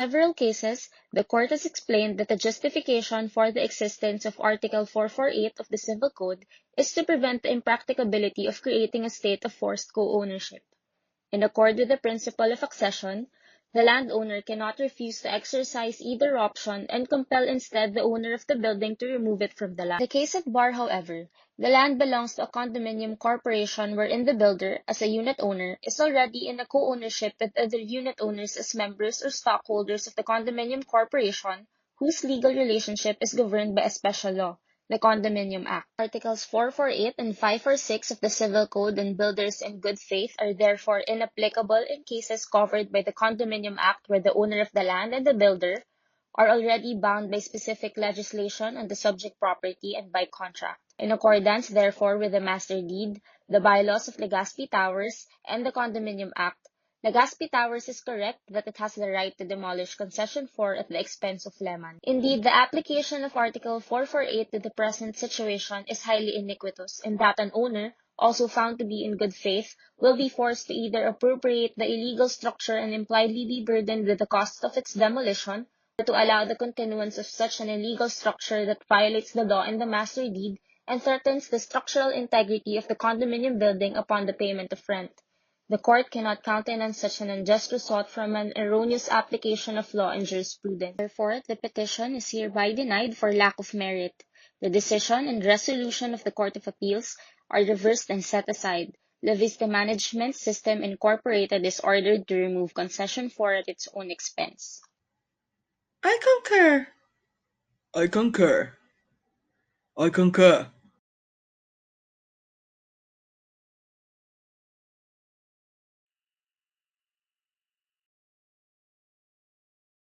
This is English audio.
In several cases, the court has explained that the justification for the existence of Article 448 of the Civil Code is to prevent the impracticability of creating a state of forced co-ownership. In accord with the principle of accession, the landowner cannot refuse to exercise either option and compel instead the owner of the building to remove it from the land. In the case at bar, however, the land belongs to a condominium corporation wherein the builder, as a unit owner, is already in a co-ownership with other unit owners as members or stockholders of the condominium corporation, whose legal relationship is governed by a special law, the Condominium Act. Articles 448 and 546 of the Civil Code and builders in good faith are therefore inapplicable in cases covered by the Condominium Act where the owner of the land and the builder are already bound by specific legislation on the subject property and by contract. In accordance, therefore, with the Master Deed, the bylaws of Legazpi Towers, and the Condominium Act, Legazpi Towers is correct that it has the right to demolish Concession 4 at the expense of Lehman. Indeed, the application of Article 448 to the present situation is highly iniquitous in that an owner, also found to be in good faith, will be forced to either appropriate the illegal structure and impliedly be burdened with the cost of its demolition, or to allow the continuance of such an illegal structure that violates the law and the master deed and threatens the structural integrity of the condominium building upon the payment of rent. The court cannot countenance such an unjust result from an erroneous application of law and jurisprudence. Therefore, the petition is hereby denied for lack of merit. The decision and resolution of the Court of Appeals are reversed and set aside. La Vista Management System Incorporated is ordered to remove Concession 4 at its own expense. I concur. I concur. I concur.